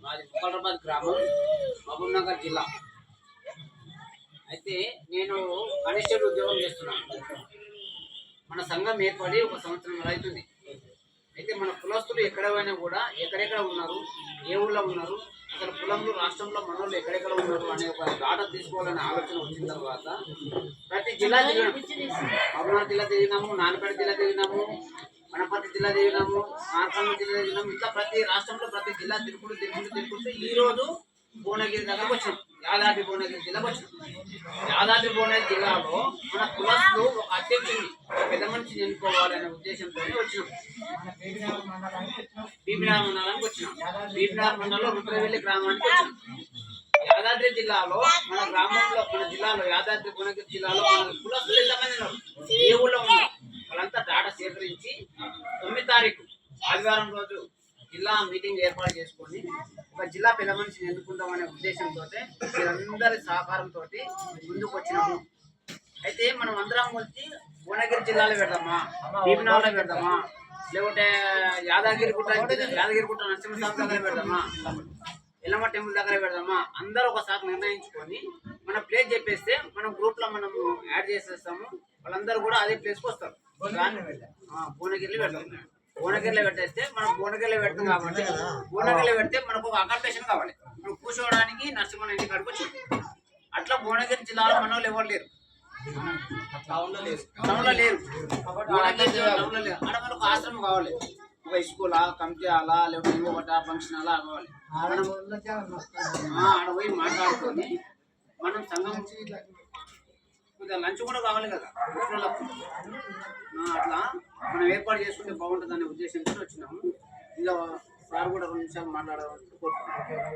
మాది ముఖారాబాద్ గ్రామం, మహబూబ్నగర్ జిల్లా. అయితే నేను కానిస్టేబుల్ ఉద్యోగం చేస్తున్నాను. మన సంఘం ఏర్పడి 1 సంవత్సరం అవుతుంది. అయితే మన కులస్తులు ఎక్కడైనా కూడా ఎక్కడెక్కడ ఉన్నారు, ఏ ఊళ్ళో ఉన్నారు, అసలు కులంలో రాష్ట్రంలో మనోళ్ళు ఎక్కడెక్కడ ఉన్నారు అనే ఒక డాటా తీసుకోవాలనే ఆలోచన వచ్చిన తర్వాత ప్రతి జిల్లా తిరిగినాము. మహబూబ్నగర్ జిల్లా తిరిగినాము, నాన్నపేట జిల్లా తిరిగినాము, వనపర్తి జిల్లా తిరిగినాము, మార్కాపురం జిల్లా తిరిగినాము. ఇంకా ప్రతి రాష్ట్రంలో ప్రతి జిల్లా తిరుగుకుంటూ ఈరోజు భువనగిరి దగ్గరకు వచ్చినాం. యాదాద్రి భువనగిరి జిల్లాకు వచ్చినాం. యాదాద్రి భువనగిరి జిల్లాలో మన కులస్తులు ఒక అధ్యక్షుడిని, పెద్ద మనిషిని ఎన్నుకోవాలనే ఉద్దేశంతో వచ్చినాం. బీబీనార్ మండలానికి వచ్చినాం. బీబీనార్ మండలంలో రుద్రవెల్లి గ్రామానికి వచ్చినాం. యాదాద్రి జిల్లాలో మన గ్రామంలో, మన జిల్లాలో యాదాద్రి భువనగిరి జిల్లాలో మన కులస్తులు ఎంతమంది ఉన్నారు, ఏ ఊళ్ళో ఉన్నారు, వాళ్ళంతా డాటా సేకరించి 9 తారీఖు ఆదివారం రోజు జిల్లా మీటింగ్ ఏర్పాటు చేసుకొని ఒక జిల్లా పెద్ద మనిషిని ఎన్నుకుందామనే ఉద్దేశంతో వీరందరి సహకారంతో ముందుకు వచ్చినాము. అయితే మనం అందరం వచ్చి భువనగిరి జిల్లాలో పెడదామా, బీబీనార్లో పెడదామా, లేకుంటే యాదగిరిగుట్ట నరసింహస్వామి దగ్గర పెడదామా, ఎల్లమ్మ టెంపుల్ దగ్గర పెడదామా, అందరూ ఒకసారి నిర్ణయించుకొని మన ప్లేస్ చెప్పేస్తే మనం గ్రూప్లో మనము యాడ్ చేసేస్తాము. వాళ్ళందరూ కూడా అదే ప్లేస్కి వస్తారు. భువనగిరిలో పెడతాం. భువనగిరిలో పెట్టేస్తే మనం భువనగిరిలో పెడతాం కాబట్టి భువనగిరిలో పెడితే మనకు ఒక అకామిడేషన్ కావాలి. ఇప్పుడు కూర్చోవడానికి నరసింహన్ ఇంటి కాడికి వచ్చి అట్లా భువనగిరి జిల్లాలో మన వాళ్ళు ఎవరు లేరు, టౌన్లో లేరు. అక్కడ మనకు ఆశ్రమం కావాలి, ఒక స్కూలా, కమిటీ హాలా, లేకపోతే ఇంకొకట ఫంక్షన్ హాలా కావాలి. ఆడ పోయి మాట్లాడుకొని మనం సంఘం లంచ్ కూడా కావాలి కదా అట్లా మనం ఏర్పాటు చేసుకుంటే బాగుంటుంది అనే ఉద్దేశంతో వచ్చినాము. ఇంకా సార్ కూడా 2 నిమిషాలు మాట్లాడాలని కోరుతున్నాను.